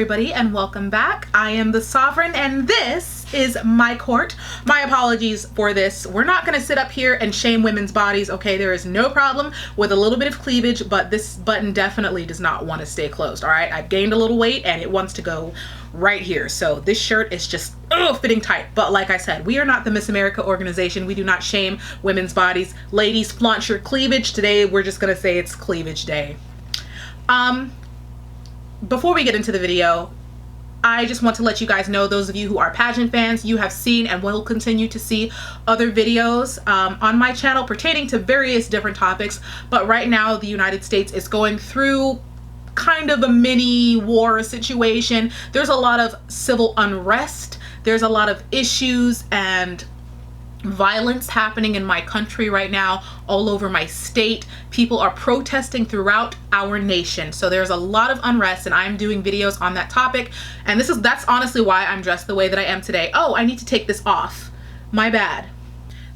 everybody, and welcome back. I am the Sovereign, and this is my court. My apologies for this. We're not going to sit up here and shame women's bodies, okay? There is no problem with a little bit of cleavage, but this button definitely does not want to stay closed, all right? I've gained a little weight, and it wants to go right here. So this shirt is just fitting tight. But like I said, we are not the Miss America organization. We do not shame women's bodies. Ladies, flaunt your cleavage. Today, we're just going to say it's cleavage day. Before we get into the video, I just want to let you guys know, those of you who are pageant fans, you have seen and will continue to see other videos on my channel pertaining to various different topics. But right now, the United States is going through kind of a mini war situation. There's a lot of civil unrest. There's a lot of issues and violence happening in my country right now, all over my state. People are protesting throughout our nation. So there's a lot of unrest, and I'm doing videos on that topic. And that's honestly why I'm dressed the way that I am today. Oh, I need to take this off. My bad.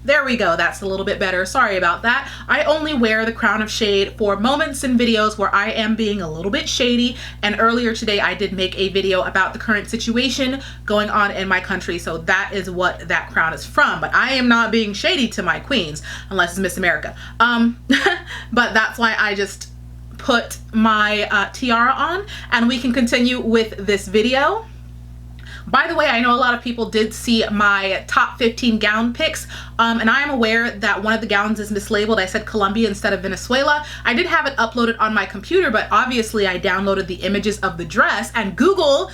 There we go. That's a little bit better. Sorry about that. I only wear the crown of shade for moments in videos where I am being a little bit shady. And earlier today, I did make a video about the current situation going on in my country. So that is what that crown is from. But I am not being shady to my queens, unless it's Miss America. But that's why I just put my tiara on, and we can continue with this video. By the way, I know a lot of people did see my top 15 gown picks, and I am aware that one of the gowns is mislabeled. I said Colombia instead of Venezuela. I did have it uploaded on my computer, but obviously I downloaded the images of the dress, and Google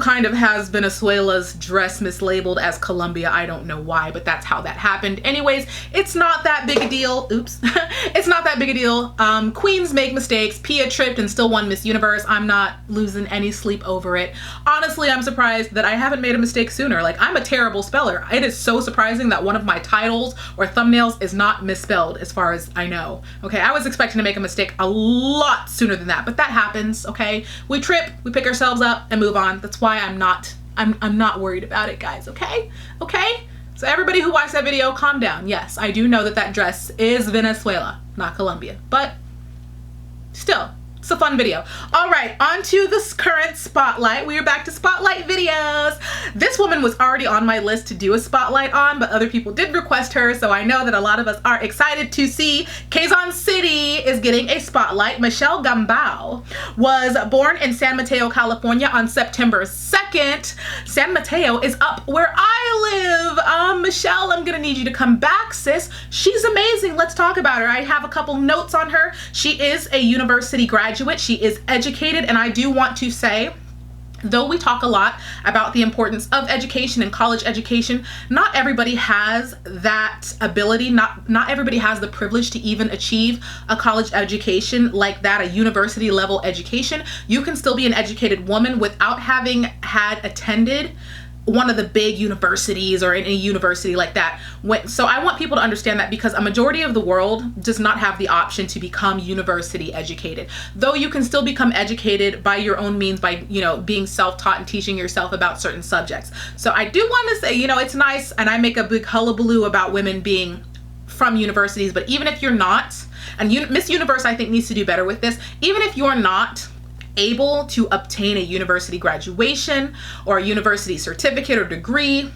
kind of has Venezuela's dress mislabeled as Colombia. I don't know why, but that's how that happened. Anyways, it's not that big a deal. Oops. It's not that big a deal. Queens make mistakes. Pia tripped and still won Miss Universe. I'm not losing any sleep over it. Honestly, I'm surprised that I haven't made a mistake sooner. Like, I'm a terrible speller. It is so surprising that one of my titles or thumbnails is not misspelled, as far as I know. Okay, I was expecting to make a mistake a lot sooner than that, but that happens, okay? We trip, we pick ourselves up, and move on. That's why I'm not worried about it, guys. Okay? So everybody who watched that video, calm down. Yes, I do know that that dress is Venezuela, not Colombia, but still, it's a fun video. All right, on to this current spotlight. We are back to spotlight videos. This woman was already on my list to do a spotlight on, but other people did request her, so I know that a lot of us are excited to see Quezon City is getting a spotlight. Michele Gumabao was born in San Mateo, California on September 2nd. San Mateo is up where I live. Michele, I'm gonna need you to come back, sis. She's amazing. Let's talk about her. I have a couple notes on her. She is a university graduate. She is educated, and I do want to say, though we talk a lot about the importance of education and college education, not everybody has that ability. Not everybody has the privilege to even achieve a college education like that, a university level education. You can still be an educated woman without having had attended one of the big universities or any university like that. So I want people to understand that, because a majority of the world does not have the option to become university educated. Though you can still become educated by your own means, by, you know, being self-taught and teaching yourself about certain subjects. So I do want to say, you know, it's nice, and I make a big hullabaloo about women being from universities, but even if you're not, and Miss Universe I think needs to do better with this, even if you're not able to obtain a university graduation or a university certificate or degree,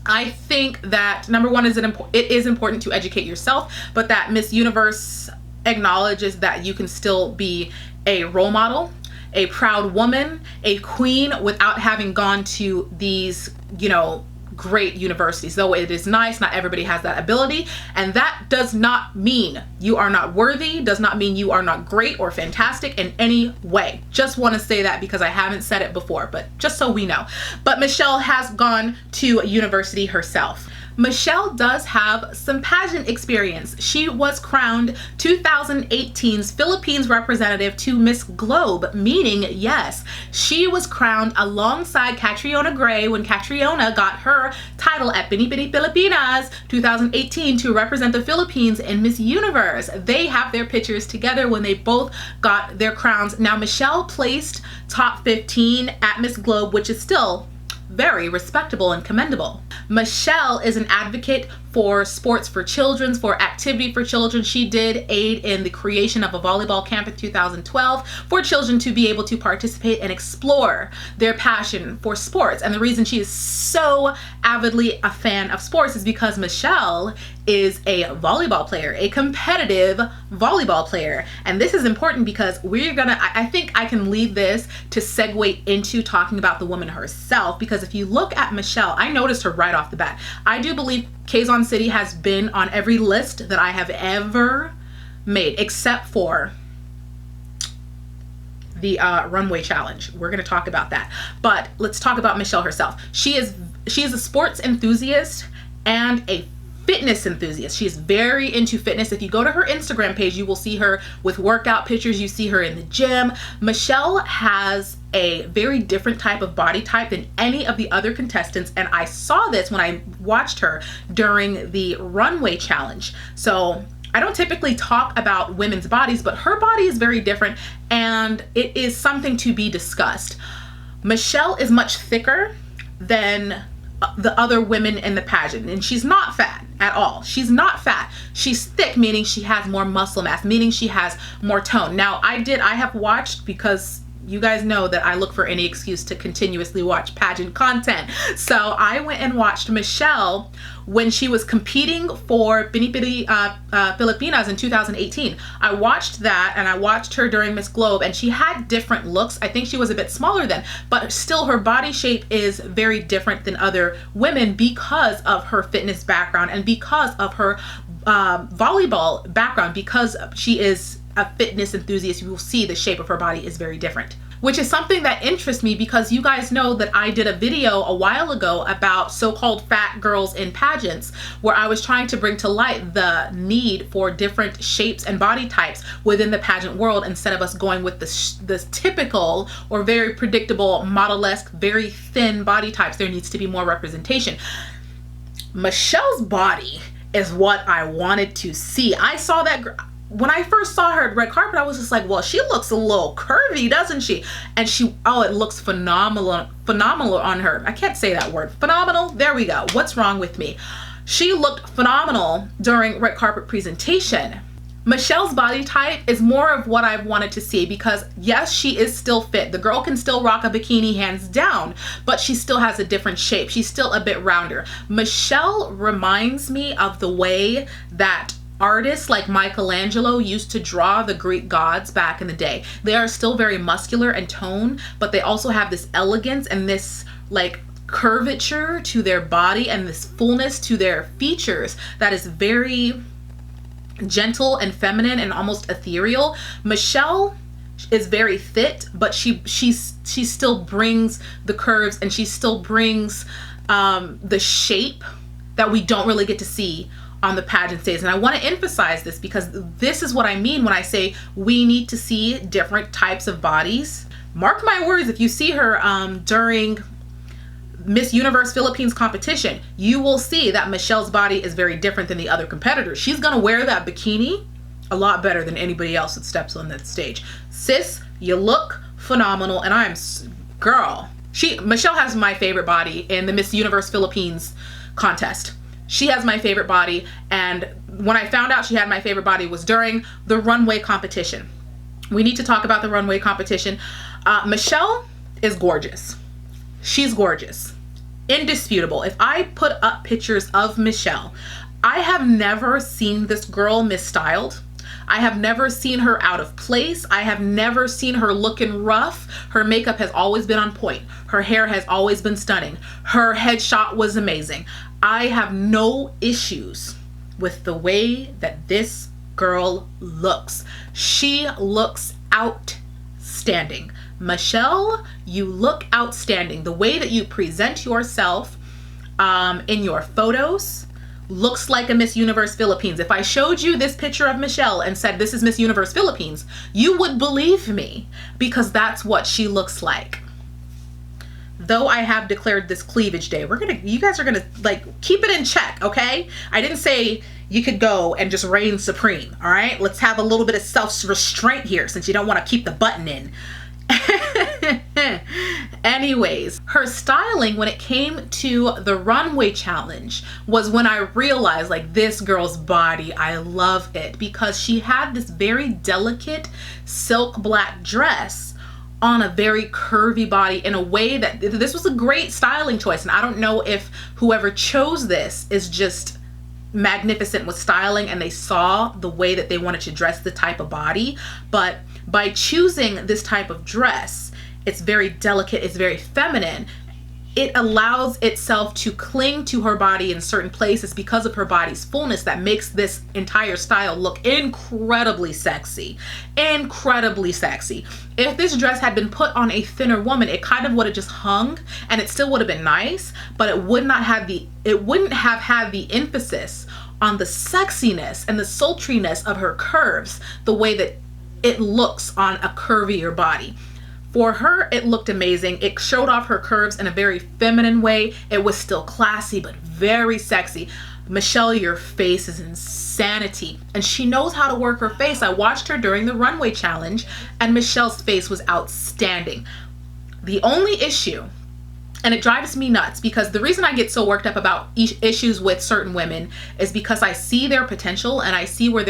I think that number one is it is important to educate yourself, but that Miss Universe acknowledges that you can still be a role model, a proud woman, a queen, without having gone to these, you know, great universities. Though it is nice, not everybody has that ability, and that does not mean you are not worthy, does not mean you are not great or fantastic in any way. Just want to say that, because I haven't said it before, but just so we know. But Michele has gone to university herself. Michele does have some pageant experience. She was crowned 2018's Philippines representative to Miss Globe, meaning yes, she was crowned alongside Catriona Gray when Catriona got her title at Bini Bini Pilipinas 2018 to represent the Philippines in Miss Universe. They have their pictures together when they both got their crowns. Now, Michele placed top 15 at Miss Globe, which is still very respectable and commendable. Michele is an advocate for sports for children, for activity for children. She did aid in the creation of a volleyball camp in 2012 for children to be able to participate and explore their passion for sports. And the reason she is so avidly a fan of sports is because Michele is a volleyball player, a competitive volleyball player. And this is important because I think I can lead this to segue into talking about the woman herself, because if you look at Michele, I noticed her right off the bat. I do believe Quezon City has been on every list that I have ever made, except for the Runway challenge. We're going to talk about that. But let's talk about Michele herself. She is a sports enthusiast and a fitness enthusiast. She's very into fitness. If you go to her Instagram page, you will see her with workout pictures. You see her in the gym. Michele has a very different type of body type than any of the other contestants, and I saw this when I watched her during the Runway challenge. So I don't typically talk about women's bodies, but her body is very different, and it is something to be discussed. Michele is much thicker than the other women in the pageant, and she's not fat at all. She's not fat. She's thick, meaning she has more muscle mass, meaning she has more tone. Now, I have watched, because you guys know that I look for any excuse to continuously watch pageant content. So I went and watched Michele when she was competing for Pinipili Filipinas in 2018. I watched that, and I watched her during Miss Globe, and she had different looks. I think she was a bit smaller then, but still her body shape is very different than other women because of her fitness background and because of her volleyball background. Because she is a fitness enthusiast, you will see the shape of her body is very different, which is something that interests me, because you guys know that I did a video a while ago about so-called fat girls in pageants, where I was trying to bring to light the need for different shapes and body types within the pageant world, instead of us going with the typical or very predictable model-esque, very thin body types. There needs to be more representation. Michele's body is what I wanted to see. I saw that when I first saw her at red carpet, I was just like, well, she looks a little curvy, doesn't she? And it looks phenomenal on her. I can't say that word. Phenomenal. There we go. What's wrong with me? She looked phenomenal during red carpet presentation. Michele's body type is more of what I've wanted to see, because yes, she is still fit. The girl can still rock a bikini hands down, but she still has a different shape. She's still a bit rounder. Michele reminds me of the way that artists like Michelangelo used to draw the Greek gods back in the day. They are still very muscular and toned, but they also have this elegance and this like curvature to their body and this fullness to their features that is very gentle and feminine and almost ethereal. Michele is very fit, but she still brings the curves, and she still brings the shape that we don't really get to see on the pageant stage. And I want to emphasize this, because this is what I mean when I say we need to see different types of bodies. Mark my words, if you see her during Miss Universe Philippines competition, you will see that Michele's body is very different than the other competitors. She's gonna wear that bikini a lot better than anybody else that steps on that stage. Sis, you look phenomenal, and girl, Michele has my favorite body in the Miss Universe Philippines contest. She has my favorite body, and when I found out she had my favorite body was during the Runway competition. We need to talk about the Runway competition. Michele is gorgeous. She's gorgeous. Indisputable. If I put up pictures of Michele, I have never seen this girl misstyled. I have never seen her out of place. I have never seen her looking rough. Her makeup has always been on point. Her hair has always been stunning. Her headshot was amazing. I have no issues with the way that this girl looks. She looks outstanding. Michele, you look outstanding. The way that you present yourself in your photos looks like a Miss Universe Philippines. If I showed you this picture of Michele and said this is Miss Universe Philippines, you would believe me, because that's what she looks like. Though I have declared this cleavage day, you guys are gonna like keep it in check, okay? I didn't say you could go and just reign supreme, all right? Let's have a little bit of self-restraint here, since you don't want to keep the button in. Anyways, her styling when it came to the runway challenge was when I realized, like, this girl's body, I love it, because she had this very delicate silk black dress on a very curvy body in a way that this was a great styling choice. And I don't know if whoever chose this is just magnificent with styling and they saw the way that they wanted to dress the type of body, but by choosing this type of dress, it's very delicate, it's very feminine. It allows itself to cling to her body in certain places because of her body's fullness that makes this entire style look incredibly sexy. Incredibly sexy. If this dress had been put on a thinner woman, it kind of would have just hung and it still would have been nice, but it wouldn't have had the emphasis on the sexiness and the sultriness of her curves the way that it looks on a curvier body. For her, it looked amazing. It showed off her curves in a very feminine way. It was still classy, but very sexy. Michele, your face is insanity. And she knows how to work her face. I watched her during the runway challenge, and Michelle's face was outstanding. The only issue, and it drives me nuts, because the reason I get so worked up about issues with certain women is because I see their potential and I see where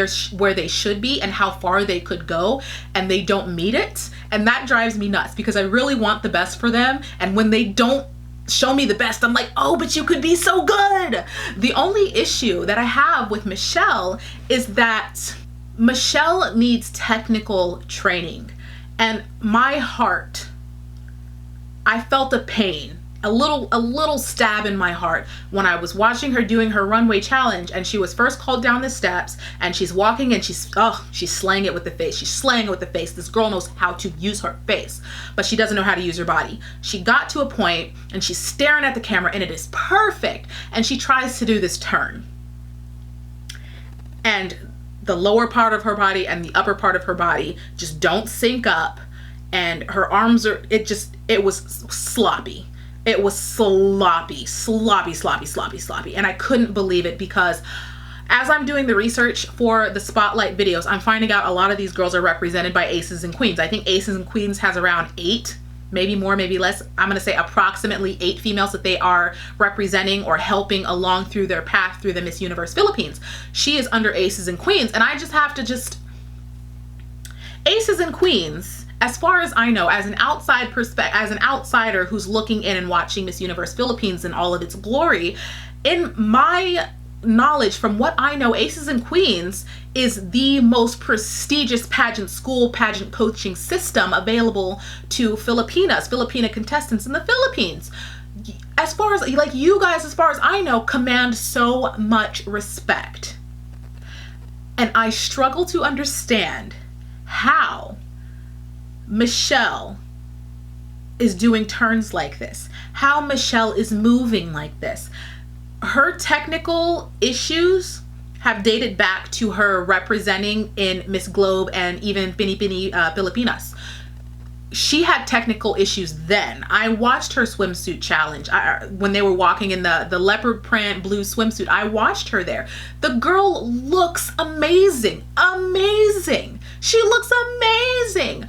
they should be and how far they could go, and they don't meet it. And that drives me nuts because I really want the best for them. And when they don't show me the best, I'm like, oh, but you could be so good. The only issue that I have with Michele is that Michele needs technical training. And my heart, I felt a pain, a little stab in my heart when I was watching her doing her runway challenge, and she was first called down the steps and she's walking and she's slaying it with the face. She's slaying it with the face. This girl knows how to use her face, but she doesn't know how to use her body. She got to a point and she's staring at the camera and it is perfect. And she tries to do this turn. And the lower part of her body and the upper part of her body just don't sync up. And her arms are, it was sloppy. It was sloppy. And I couldn't believe it, because as I'm doing the research for the spotlight videos, I'm finding out a lot of these girls are represented by aces and queens. I think aces and queens has around 8, maybe more, maybe less. I'm going to say approximately 8 females that they are representing or helping along through their path through the Miss Universe Philippines. She is under aces and queens, and I just have to aces and queens, as far as I know, as an outsider who's looking in and watching Miss Universe Philippines in all of its glory, in my knowledge, from what I know, aces and queens is the most prestigious pageant coaching system available to Filipina contestants in the Philippines. As far as, like, you guys, as far as I know, command so much respect. And I struggle to understand how Michele is doing turns like this, how Michele is moving like this. Her technical issues have dated back to her representing in Miss Globe and even Pinipini Pilipinas. She had technical issues then. I watched her swimsuit challenge when they were walking in the leopard print blue swimsuit. I watched her there. The girl looks amazing. Amazing. She looks amazing.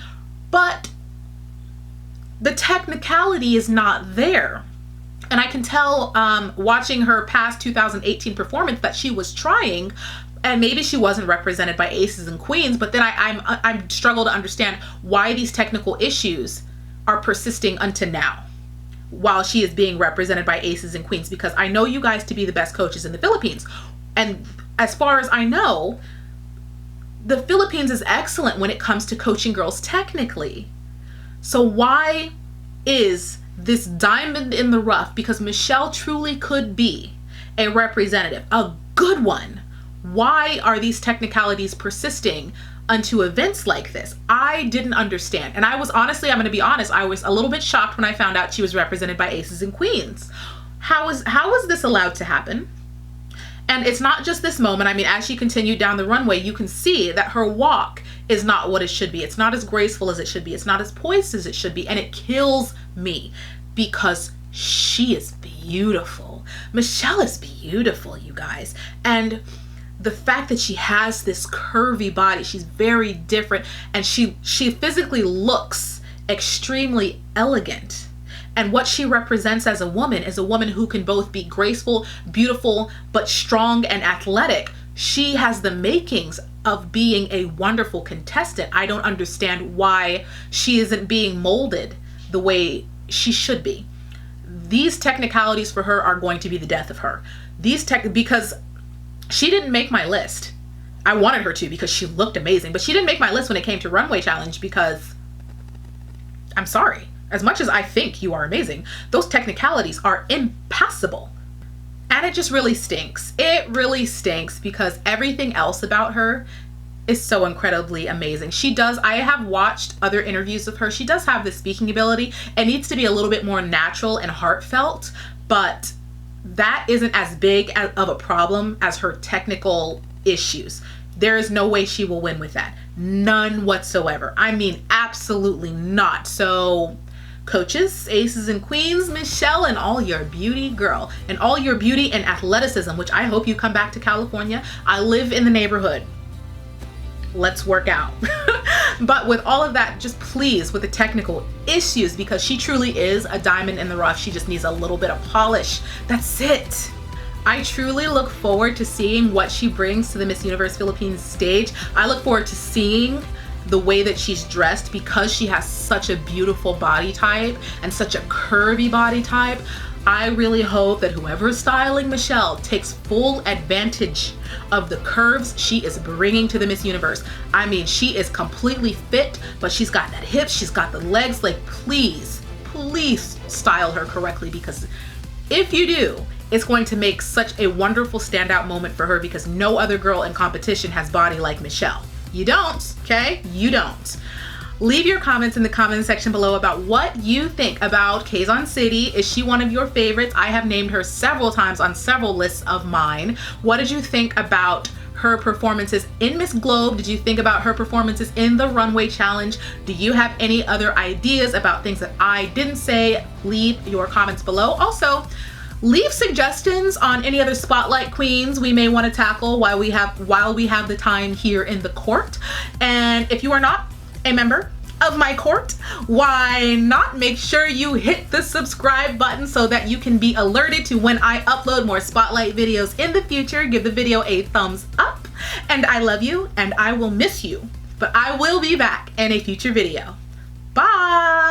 But the technicality is not there. And I can tell watching her past 2018 performance that she was trying, and maybe she wasn't represented by aces and queens, but then I struggle to understand why these technical issues are persisting until now while she is being represented by aces and queens, because I know you guys to be the best coaches in the Philippines. And as far as I know, the Philippines is excellent when it comes to coaching girls technically. So why is this diamond in the rough? Because Michele truly could be a representative, a good one. Why are these technicalities persisting unto events like this? I didn't understand. And I was honestly, I'm going to be honest, I was a little bit shocked when I found out she was represented by aces and queens. How is this allowed to happen? And it's not just this moment. I mean, as she continued down the runway, you can see that her walk is not what it should be. It's not as graceful as it should be. It's not as poised as it should be. And it kills me because she is beautiful. Michele is beautiful, you guys. And the fact that she has this curvy body, she's very different, and she physically looks extremely elegant. And what she represents as a woman is a woman who can both be graceful, beautiful, but strong and athletic. She has the makings of being a wonderful contestant. I don't understand why she isn't being molded the way she should be. These technicalities for her are going to be the death of her. Because she didn't make my list. I wanted her to because she looked amazing, but she didn't make my list when it came to Runway Challenge because, I'm sorry, as much as I think you are amazing, those technicalities are impassable. And it just really stinks. It really stinks because everything else about her is so incredibly amazing. I have watched other interviews of her. She does have the speaking ability. It needs to be a little bit more natural and heartfelt, but that isn't as big of a problem as her technical issues. There is no way she will win with that. None whatsoever. I mean, absolutely not. So coaches, aces and queens, Michele, and all your beauty, girl, and all your beauty and athleticism, which I hope you come back to California. I live in the neighborhood. Let's work out. But with all of that, just please, with the technical issues, because she truly is a diamond in the rough. She just needs a little bit of polish. That's it. I truly look forward to seeing what she brings to the Miss Universe Philippines stage. I look forward to seeing the way that she's dressed because she has such a beautiful body type and such a curvy body type. I really hope that whoever is styling Michele takes full advantage of the curves she is bringing to the Miss Universe. I mean, she is completely fit, but she's got that hips, she's got the legs. Like, please, please style her correctly, because if you do, it's going to make such a wonderful standout moment for her, because no other girl in competition has body like Michele. You don't, okay? You don't. Leave your comments in the comment section below about what you think about Quezon City. Is she one of your favorites? I have named her several times on several lists of mine. What did you think about her performances in Miss Globe? Did you think about her performances in the Runway Challenge? Do you have any other ideas about things that I didn't say? Leave your comments below. Also, leave suggestions on any other spotlight queens we may want to tackle while we have the time here in the court. And if you are not a member of my court, why not make sure you hit the subscribe button so that you can be alerted to when I upload more spotlight videos in the future. Give the video a thumbs up, and I love you and I will miss you, but I will be back in a future video. Bye.